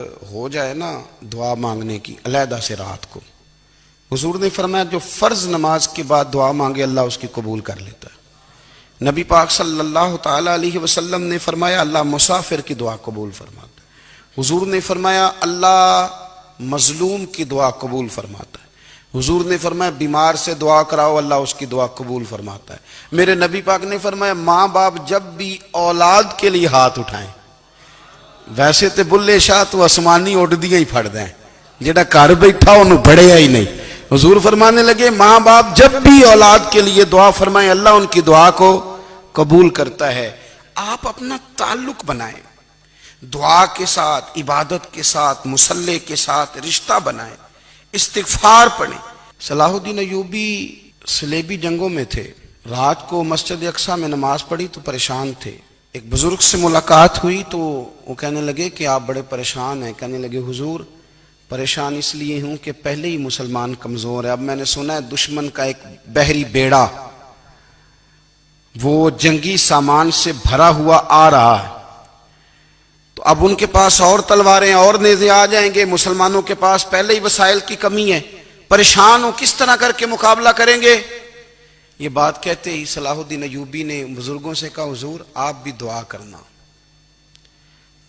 ہو جائے نا دعا مانگنے کی علیحدہ سے رات کو، حضور نے فرمایا جو فرض نماز کے بعد دعا مانگے اللہ اس کی قبول کر لیتا ہے۔ نبی پاک صلی اللہ تعالی علیہ وسلم نے فرمایا اللہ مسافر کی دعا قبول فرماتا ہے۔ حضور نے فرمایا اللہ مظلوم کی دعا قبول فرماتا ہے۔ حضور نے فرمایا بیمار سے دعا کراؤ اللہ اس کی دعا قبول فرماتا ہے۔ میرے نبی پاک نے فرمایا ماں باپ جب بھی اولاد کے لیے ہاتھ اٹھائیں، ویسے تے بلے شاہ تو آسمانی اڈ دیا ہی پھڑ دیں، جڑا گھر بیٹھا انہوں بڑھیا ہی نہیں۔ حضور فرمانے لگے ماں باپ جب بھی اولاد کے لیے دعا فرمائیں اللہ ان کی دعا کو قبول کرتا ہے۔ آپ اپنا تعلق بنائیں، دعا کے ساتھ، عبادت کے ساتھ، مصلی کے ساتھ رشتہ بنائیں، استغفار پڑھیں۔ صلاح الدین ایوبی صلیبی جنگوں میں تھے، رات کو مسجد اقصی میں نماز پڑھی تو پریشان تھے۔ ایک بزرگ سے ملاقات ہوئی تو وہ کہنے لگے کہ آپ بڑے پریشان ہیں۔ کہنے لگے حضور پریشان اس لیے ہوں کہ پہلے ہی مسلمان کمزور ہے، اب میں نے سنا ہے دشمن کا ایک بحری بیڑا وہ جنگی سامان سے بھرا ہوا آ رہا ہے، تو اب ان کے پاس اور تلواریں اور نیزے آ جائیں گے، مسلمانوں کے پاس پہلے ہی وسائل کی کمی ہے، پریشان ہو کس طرح کر کے مقابلہ کریں گے۔ یہ بات کہتے ہی صلاح الدین ایوبی نے بزرگوں سے کہا حضور آپ بھی دعا کرنا،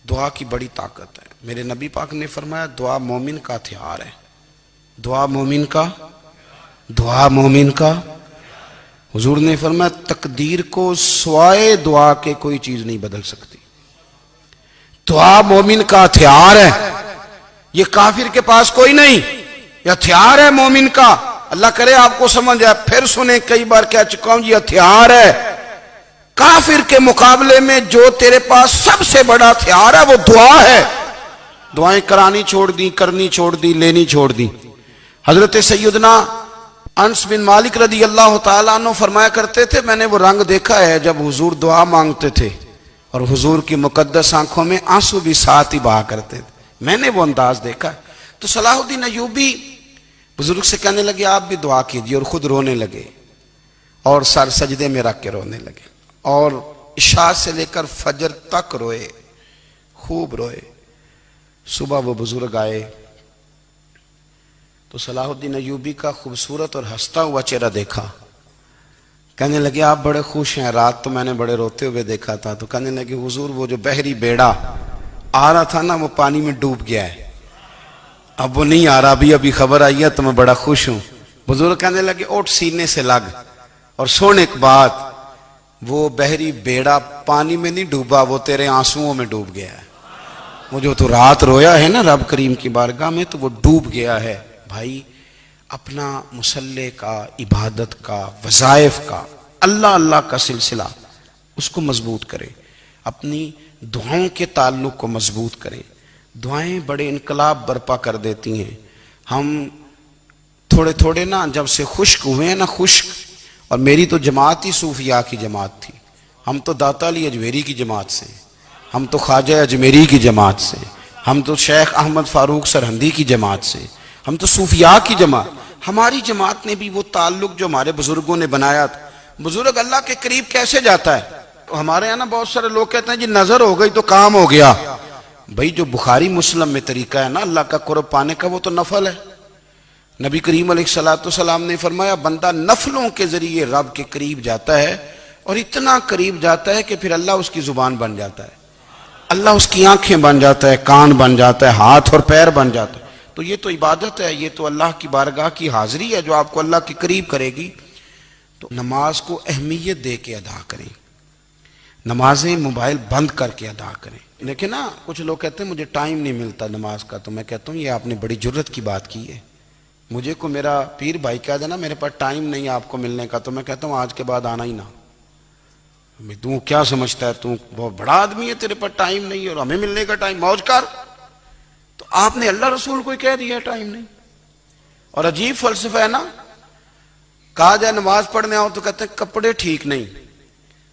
دعا کی بڑی طاقت ہے۔ میرے نبی پاک نے فرمایا دعا مومن کا ہتھیار ہے، دعا مومن کا حضور نے فرمایا تقدیر کو سوائے دعا کے کوئی چیز نہیں بدل سکتی۔ دعا مومن کا ہتھیار ہے، یہ کافر کے پاس کوئی نہیں، یہ ہتھیار ہے مومن کا۔ اللہ کرے آپ کو سمجھ آئے، پھر سنیں، کئی بار کہہ چکا ہوں یہ ہتھیار ہے۔ کافر کے مقابلے میں جو تیرے پاس سب سے بڑا ہتھیار ہے وہ دعا ہے۔ دعائیں کرانی چھوڑ دی، کرنی چھوڑ دی، لینی چھوڑ دی۔ حضرت سیدنا انس بن مالک رضی اللہ تعالیٰ عنہ فرمایا کرتے تھے میں نے وہ رنگ دیکھا ہے جب حضور دعا مانگتے تھے اور حضور کی مقدس آنکھوں میں آنسو بھی ساتھ ہی بہا کرتے تھے، میں نے وہ انداز دیکھا ہے۔ تو صلاح الدین ایوبی بزرگ سے کہنے لگے آپ بھی دعا کیجئے، اور خود رونے لگے اور سر سجدے میں رکھ کے رونے لگے، اور عشاء سے لے کر فجر تک روئے، خوب روئے۔ صبح وہ بزرگ آئے تو صلاح الدین ایوبی کا خوبصورت اور ہنستا ہوا چہرہ دیکھا، کہنے لگے آپ بڑے خوش ہیں، رات تو میں نے بڑے روتے ہوئے دیکھا تھا۔ تو کہنے لگے حضور وہ جو بحری بیڑا آ رہا تھا نا وہ پانی میں ڈوب گیا ہے، اب وہ نہیں آ رہا، ابھی خبر آئی ہے تو میں بڑا خوش ہوں۔ بزرگ کہنے لگے اٹھ سینے سے لگ اور سن ایک بات، وہ بحری بیڑا پانی میں نہیں ڈوبا، وہ تیرے آنسوؤں میں ڈوب گیا ہے۔ وہ جو تو رات رویا ہے نا رب کریم کی بارگاہ میں تو وہ ڈوب گیا ہے۔ بھائی اپنا مصلی کا، عبادت کا، وظائف کا، اللہ اللہ کا سلسلہ اس کو مضبوط کرے، اپنی دعاؤں کے تعلق کو مضبوط کرے۔ دعائیں بڑے انقلاب برپا کر دیتی ہیں۔ ہم تھوڑے تھوڑے نا جب سے خشک ہوئے ہیں نا، خشک، اور میری تو جماعت ہی صوفیاء کی جماعت تھی، ہم تو داتا علی اجمیری کی جماعت سے، ہم تو خواجہ اجمیری کی جماعت سے، ہم تو شیخ احمد فاروق سرہندی کی جماعت سے، ہم تو صوفیاء کی جماعت۔ ہماری جماعت نے بھی وہ تعلق جو ہمارے بزرگوں نے بنایا تھا۔ بزرگ اللہ کے قریب کیسے جاتا ہے؟ ہمارے یہاں نا بہت سارے لوگ کہتے ہیں جی نظر ہو گئی تو کام ہو گیا۔ بھئی جو بخاری مسلم میں طریقہ ہے نا اللہ کا قرب پانے کا وہ تو نفل ہے۔ نبی کریم علیہ السلام نے فرمایا بندہ نفلوں کے ذریعے رب کے قریب جاتا ہے، اور اتنا قریب جاتا ہے کہ پھر اللہ اس کی زبان بن جاتا ہے، اللہ اس کی آنکھیں بن جاتا ہے، کان بن جاتا ہے، ہاتھ اور پیر بن جاتا ہے۔ تو یہ تو عبادت ہے، یہ تو اللہ کی بارگاہ کی حاضری ہے جو آپ کو اللہ کے قریب کرے گی۔ تو نماز کو اہمیت دے کے ادا کریں، نمازیں موبائل بند کر کے ادا کریں۔ لیکن نا کچھ لوگ کہتے ہیں مجھے ٹائم نہیں ملتا نماز کا، تو میں کہتا ہوں یہ آپ نے بڑی جرت کی بات کی ہے۔ مجھے کو میرا پیر بھائی کہہ دینا میرے پاس ٹائم نہیں آپ کو ملنے کا، تو میں کہتا ہوں آج کے بعد آنا ہی نہ۔ تو کیا سمجھتا ہے، تو بہت بڑا آدمی ہے، تیرے پاس ٹائم نہیں ہے اور ہمیں ملنے کا ٹائم، موج کر۔ تو آپ نے اللہ رسول کو کہہ دیا ٹائم نہیں، اور عجیب فلسفہ ہے نا۔ کہا جائے نماز پڑھنے آؤ تو کہتے ہیں کپڑے ٹھیک نہیں،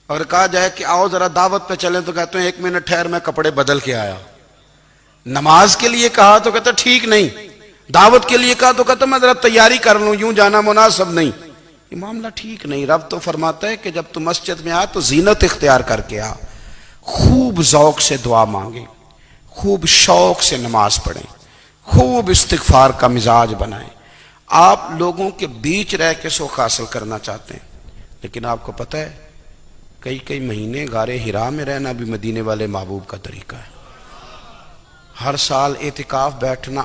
اگر کہا جائے کہ آؤ ذرا دعوت پہ چلیں تو کہتے ہیں ایک منٹ ٹھہر میں کپڑے بدل کے آیا۔ نماز کے لیے کہا تو کہتے ہیں ٹھیک نہیں، دعوت کے لیے کہا تو کہتے ہیں میں ذرا تیاری کر لوں، یوں جانا مناسب نہیں۔ یہ معاملہ ٹھیک نہیں۔ رب تو فرماتا ہے کہ جب تم مسجد میں آ تو زینت اختیار کر کے آ، خوب ذوق سے دعا مانگے، خوب شوق سے نماز پڑھیں، خوب استغفار کا مزاج بنائیں۔ آپ لوگوں کے بیچ رہ کے سوکھ حاصل کرنا چاہتے ہیں، لیکن آپ کو پتہ ہے کئی مہینے غار حرا میں رہنا بھی مدینے والے محبوب کا طریقہ ہے۔ ہر سال اعتکاف بیٹھنا